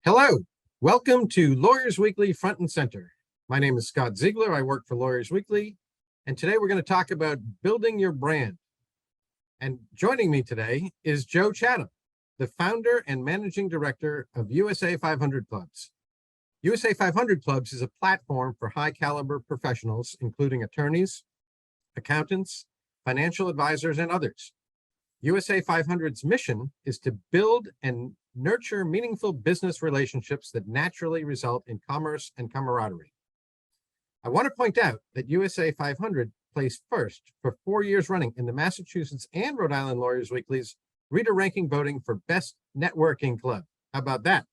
Hello, welcome to Lawyers Weekly Front and Center. My name is Scott Ziegler. I work for Lawyers Weekly, and today we're going to talk about building your brand. And joining me today is Joe Chatham, the founder and managing director of USA 500 Clubs. USA 500 Clubs is a platform for high caliber professionals, including attorneys, accountants, financial advisors, and others. USA 500's mission is to build and nurture meaningful business relationships that naturally result in commerce and camaraderie. I want to point out that USA 500 placed first for 4 years running in the Massachusetts and Rhode Island Lawyers Weekly's reader ranking voting for best networking club. How about that?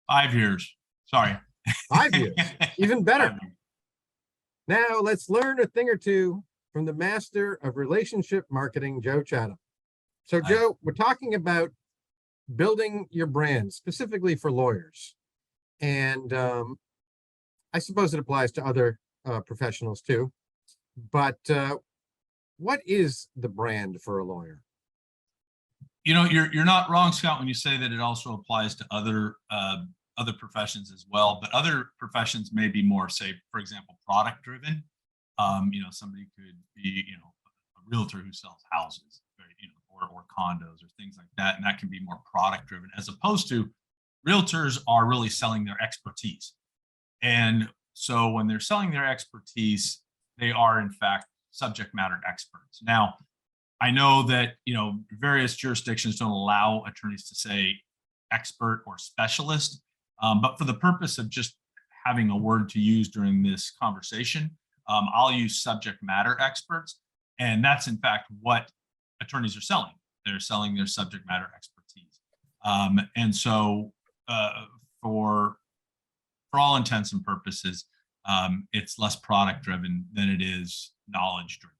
5 years. Sorry. 5 years. Even better. Now let's learn a thing or two from the master of relationship marketing, Joe Chatham. So Joe, we're talking about building your brand specifically for lawyers. And I suppose it applies to other professionals too. But what is the brand for a lawyer? You know, you're not wrong, Scott, when you say that it also applies to other professions as well. But other professions may be more, say, for example, product driven. Somebody could be, a realtor who sells houses, or condos or things like that. And that can be more product driven, as opposed to realtors are really selling their expertise. And so when they're selling their expertise, they are in fact subject matter experts. Now, I know that, various jurisdictions don't allow attorneys to say expert or specialist, but for the purpose of just having a word to use during this conversation, I'll use subject matter experts. And that's in fact what attorneys are selling. They're selling their subject matter expertise. And so for all intents and purposes, it's less product driven than it is knowledge driven.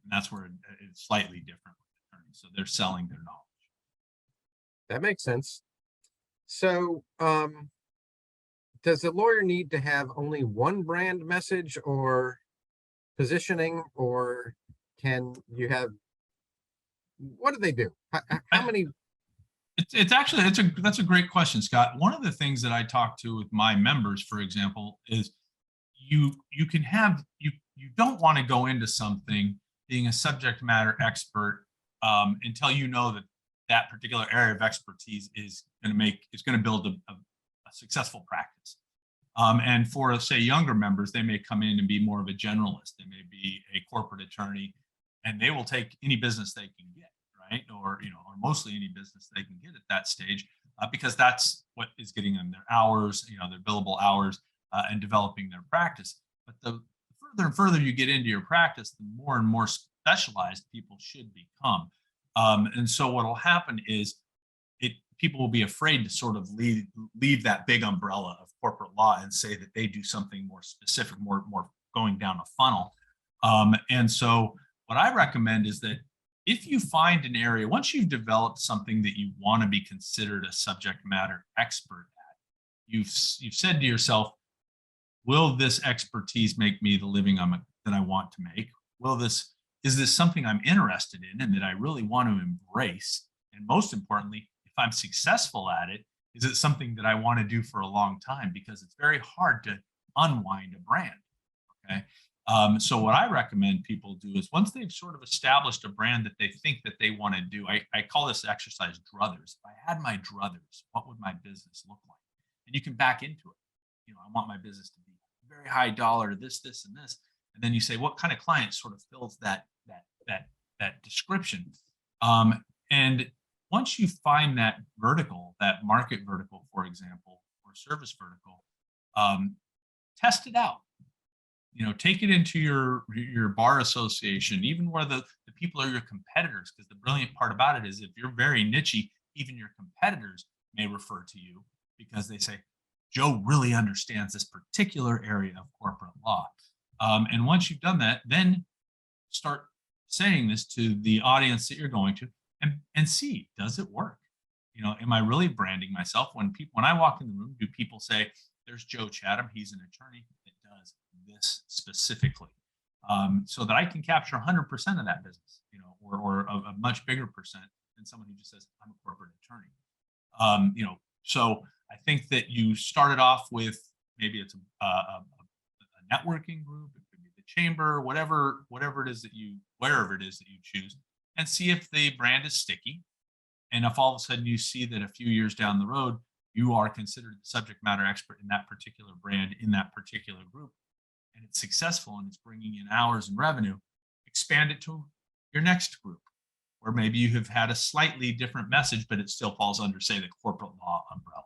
And that's where it's slightly different with attorneys. So they're selling their knowledge. That makes sense. So does a lawyer need to have only one brand message or positioning, or can you have, what do they do? How many? That's a great question, Scott. One of the things that I talk to with my members, for example, is you don't want to go into something being a subject matter expert until you know that particular area of expertise is going to build a successful practice. And for, say, younger members, they may come in and be more of a generalist. They may be a corporate attorney, and they will take any business they can get, right? Or mostly any business they can get at that stage, because that's what is getting them their hours, their billable hours, and developing their practice. But the further and further you get into your practice, the more and more specialized people should become. And so what will happen is people will be afraid to sort of leave that big umbrella of corporate law and say that they do something more specific, more going down a funnel. And so what I recommend is that if you find an area, once you've developed something that you want to be considered a subject matter expert at, you've said to yourself, will this expertise make me the living that I want to make? Is this something I'm interested in and that I really want to embrace? And most importantly, if I'm successful at it, is it something that I want to do for a long time? Because it's very hard to unwind a brand. Okay. So what I recommend people do is, once they've sort of established a brand that they think that they want to do, I call this exercise druthers. If I had my druthers, what would my business look like? And you can back into it. I want my business to be very high dollar, this, and this. And then you say, what kind of client sort of fills that description? And once you find that vertical, that market vertical, for example, or service vertical, test it out. Take it into your bar association, even where the people are your competitors, because the brilliant part about it is if you're very nichey, even your competitors may refer to you because they say, Joe really understands this particular area of corporate law. And once you've done that, then start saying this to the audience that you're going to and see, does it work? Am I really branding myself? When I walk in the room, do people say, there's Joe Chatham, he's an attorney that does this specifically, so that I can capture 100% of that business, or a much bigger percent than someone who just says, I'm a corporate attorney. So I think that you started off with maybe it's a networking group, it could be the chamber, whatever it is that you wherever it is that you choose, and see if the brand is sticky. And if all of a sudden you see that a few years down the road, you are considered the subject matter expert in that particular brand, in that particular group, and it's successful and it's bringing in hours and revenue, expand it to your next group, where maybe you have had a slightly different message, but it still falls under, say, the corporate law umbrella.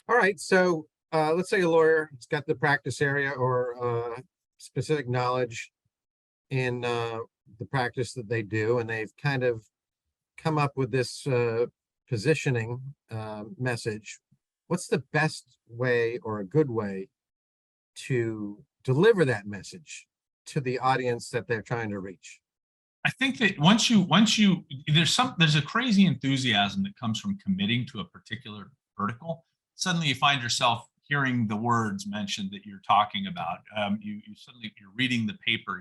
All right. So let's say a lawyer has got the practice area or specific knowledge in the practice that they do, and they've kind of come up with this positioning message. What's the best way or a good way to deliver that message to the audience that they're trying to reach? I think that once you there's a crazy enthusiasm that comes from committing to a particular vertical. Suddenly you find yourself hearing the words mentioned that you're talking about. You're reading the paper,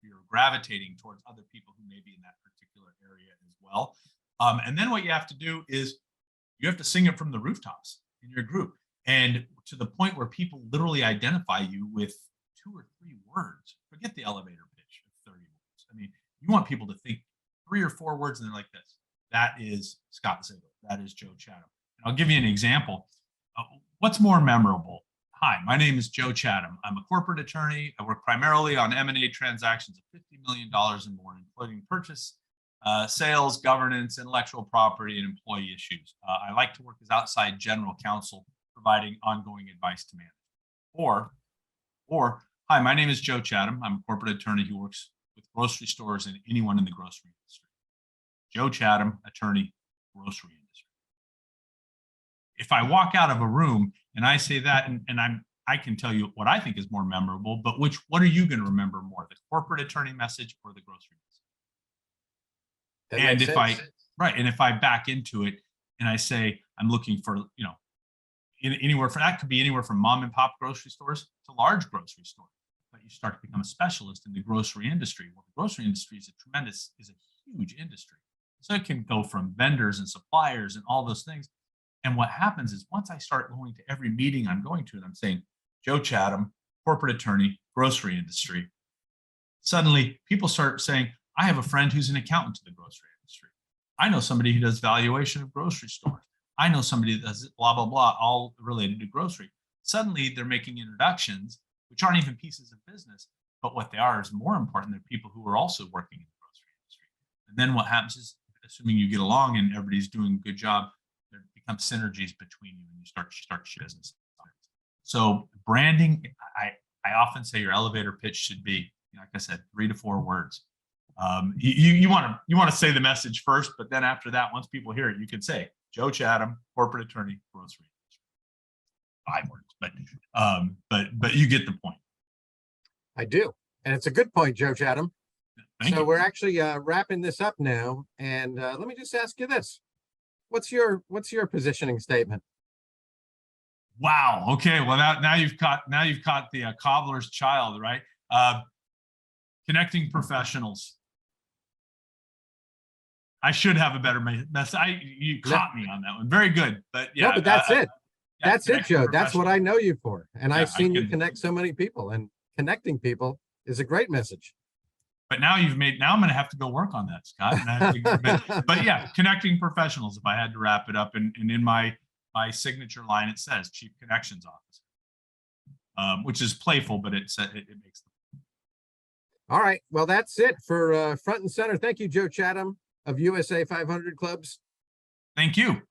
you're gravitating towards other people who may be in that particular area as well. And then what you have to do is you have to sing it from the rooftops in your group, and to the point where people literally identify you with 2 or 3 words. Forget the elevator pitch of 30 words. I mean, you want people to think 3 or 4 words and they're like this. That is Scott Ziegler. That is Joe Chatham. And I'll give you an example. What's more memorable? Hi, my name is Joe Chatham. I'm a corporate attorney. I work primarily on M&A transactions of $50 million and more, including purchase, sales, governance, intellectual property, and employee issues. I like to work as outside general counsel, providing ongoing advice to management. Or, hi, my name is Joe Chatham. I'm a corporate attorney who works with grocery stores and anyone in the grocery industry. Joe Chatham, attorney, grocery industry. If I walk out of a room and I say that, and I can tell you what I think is more memorable, but what are you going to remember more, the corporate attorney message or the grocery message? And if I back into it and I say I'm looking for, anywhere from that could be anywhere from mom and pop grocery stores to large grocery stores, but you start to become a specialist in the grocery industry. Well, the grocery industry is a huge industry. So it can go from vendors and suppliers and all those things. And what happens is once I start going to every meeting I'm going to, and I'm saying, Joe Chatham, corporate attorney, grocery industry, suddenly people start saying, I have a friend who's an accountant to the grocery industry. I know somebody who does valuation of grocery stores. I know somebody that does blah, blah, blah, all related to grocery. Suddenly they're making introductions, which aren't even pieces of business, but what they are is more important. They're people who are also working in the grocery industry. And then what happens is, assuming you get along and everybody's doing a good job, there become synergies between you and you start business. So branding, I often say your elevator pitch should be, like I said, 3 to 4 words. You want to say the message first, but then after that, once people hear it, you can say Joe Chatham, corporate attorney, grocery industry. 5 words, but you get the point. I do, and it's a good point, Joe Chatham. Thank you. We're actually wrapping this up now, and let me just ask you this: what's your positioning statement? Wow. Okay. Well, now you've caught the cobbler's child, right? Connecting professionals. I should have a better message. You caught me on that one. Very good. But yeah. No, but that's it. Yeah, that's it, Joe. That's what I know you for. And Yeah, I've seen you connect so many people, and connecting people is a great message. But now I'm going to have to go work on that, Scott. And but yeah, connecting professionals. If I had to wrap it up, and in my signature line, it says Chief Connections Officer, which is playful, but it makes the. All right. Well, that's it for Front and Center. Thank you, Joe Chatham of USA 500 Clubs. Thank you.